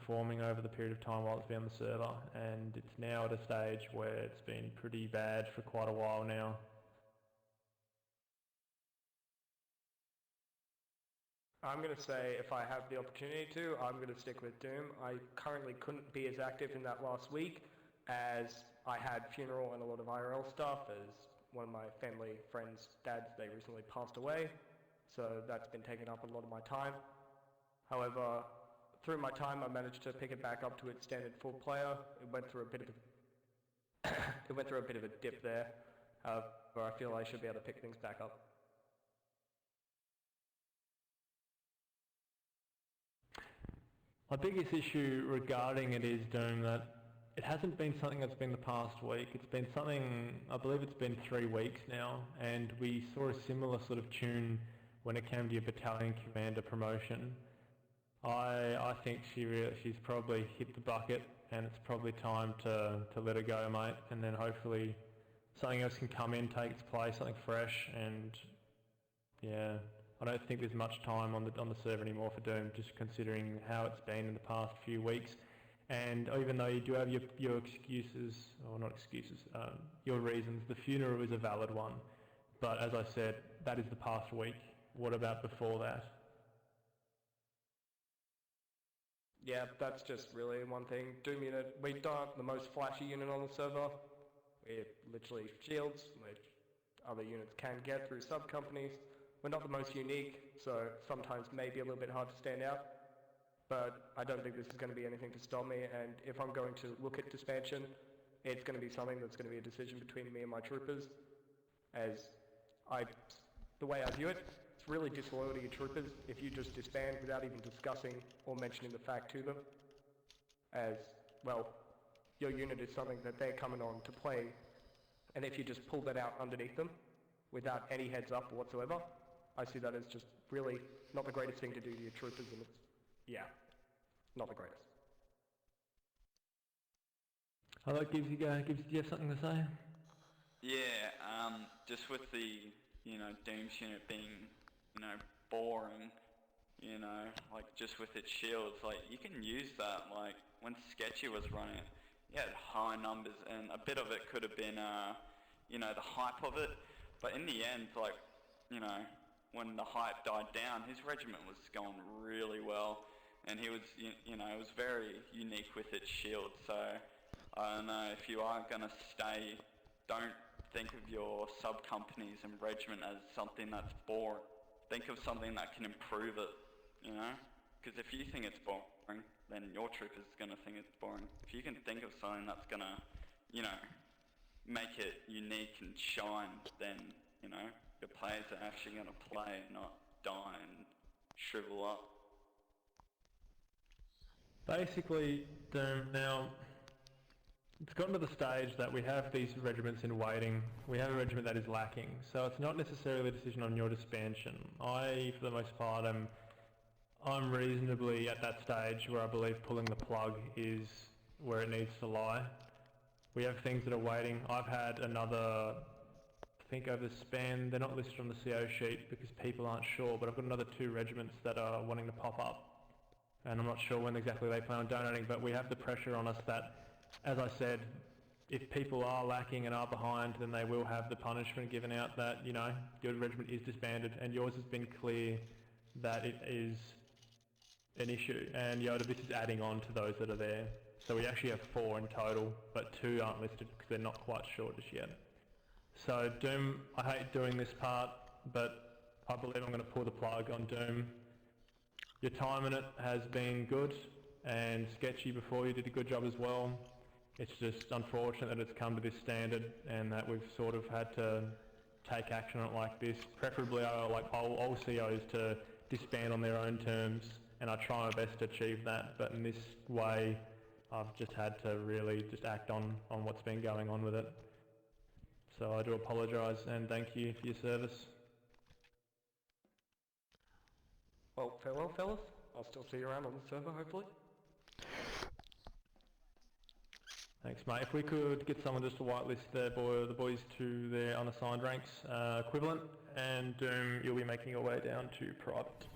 performing over the period of time while it's been on the server, and it's now at a stage where it's been pretty bad for quite a while now. I'm going to say if I have the opportunity to, I'm going to stick with Doom. I currently couldn't be as active in that last week as I had funeral and a lot of IRL stuff, as one of my family friends' dads, they recently passed away, so that's been taking up a lot of my time. However, through my time I managed to pick it back up to its standard 4-player. It went through a bit of a dip there, however I feel I should be able to pick things back up. My biggest issue regarding it is, Doom, that it hasn't been something that's been the past week. It's been something, I believe it's been 3 weeks now, and we saw a similar sort of tune when it came to your battalion commander promotion. I think she's probably hit the bucket, and it's probably time to let her go, mate, and then hopefully something else can come in, take its place, something fresh, and yeah. I don't think there's much time on the server anymore for Doom, just considering how it's been in the past few weeks. And even though you do have your excuses, or not excuses, your reasons, the funeral is a valid one. But as I said, that is the past week. What about before that? Yeah, that's just really one thing. Doom unit, we aren't the most flashy unit on the server. We're literally shields, which other units can get through sub-companies. We're not the most unique, so sometimes may be a little bit hard to stand out, but I don't think this is going to be anything to stop me, and if I'm going to look at disbandment, it's going to be something that's going to be a decision between me and my troopers, as the way I view it, it's really disloyal to your troopers if you just disband without even discussing or mentioning the fact to them, as, well, your unit is something that they're coming on to play, and if you just pull that out underneath them, without any heads up whatsoever, I see that as just really not the greatest thing to do to your troopers, and it's, yeah, not the greatest. Hello, Gibbsy, Gibbsy, do you have something to say? Yeah, just with the, Doom's unit being, boring, like just with its shields, like you can use that, like when Sketchy was running it, he had high numbers, and a bit of it could have been, the hype of it, but in the end, like, when the hype died down, his regiment was going really well, and he was, it was very unique with its shield. So I don't know, if you are going to stay, don't think of your sub-companies and regiment as something that's boring. Think of something that can improve it, because if you think it's boring, then your troopers are going to think it's boring. If you can think of something that's going to, make it unique and shine, then, your players are actually going to play, not die and shrivel up. Basically, Doom, now, it's gotten to the stage that we have these regiments in waiting. We have a regiment that is lacking, so it's not necessarily a decision on your disbandment. For the most part, I'm reasonably at that stage where I believe pulling the plug is where it needs to lie. We have things that are waiting. I've had another, I think over the span, they're not listed on the CO sheet because people aren't sure, but I've got another 2 regiments that are wanting to pop up. And I'm not sure when exactly they plan on donating, but we have the pressure on us that, as I said, if people are lacking and are behind, then they will have the punishment given out that, your regiment is disbanded, and yours has been clear that it is an issue. And Yoda, this is adding on to those that are there. So we actually have 4 in total, but 2 aren't listed because they're not quite sure just yet. So Doom, I hate doing this part, but I believe I'm going to pull the plug on Doom. Your time in it has been good, and Sketchy before you did a good job as well. It's just unfortunate that it's come to this standard and that we've sort of had to take action on it like this. Preferably I like all COs to disband on their own terms, and I try my best to achieve that, but in this way I've just had to really just act on what's been going on with it. So I do apologise and thank you for your service. Well, farewell fellas. I'll still see you around on the server, hopefully. Thanks, mate. If we could get someone just to whitelist the boys to their unassigned ranks equivalent, and you'll be making your way down to private.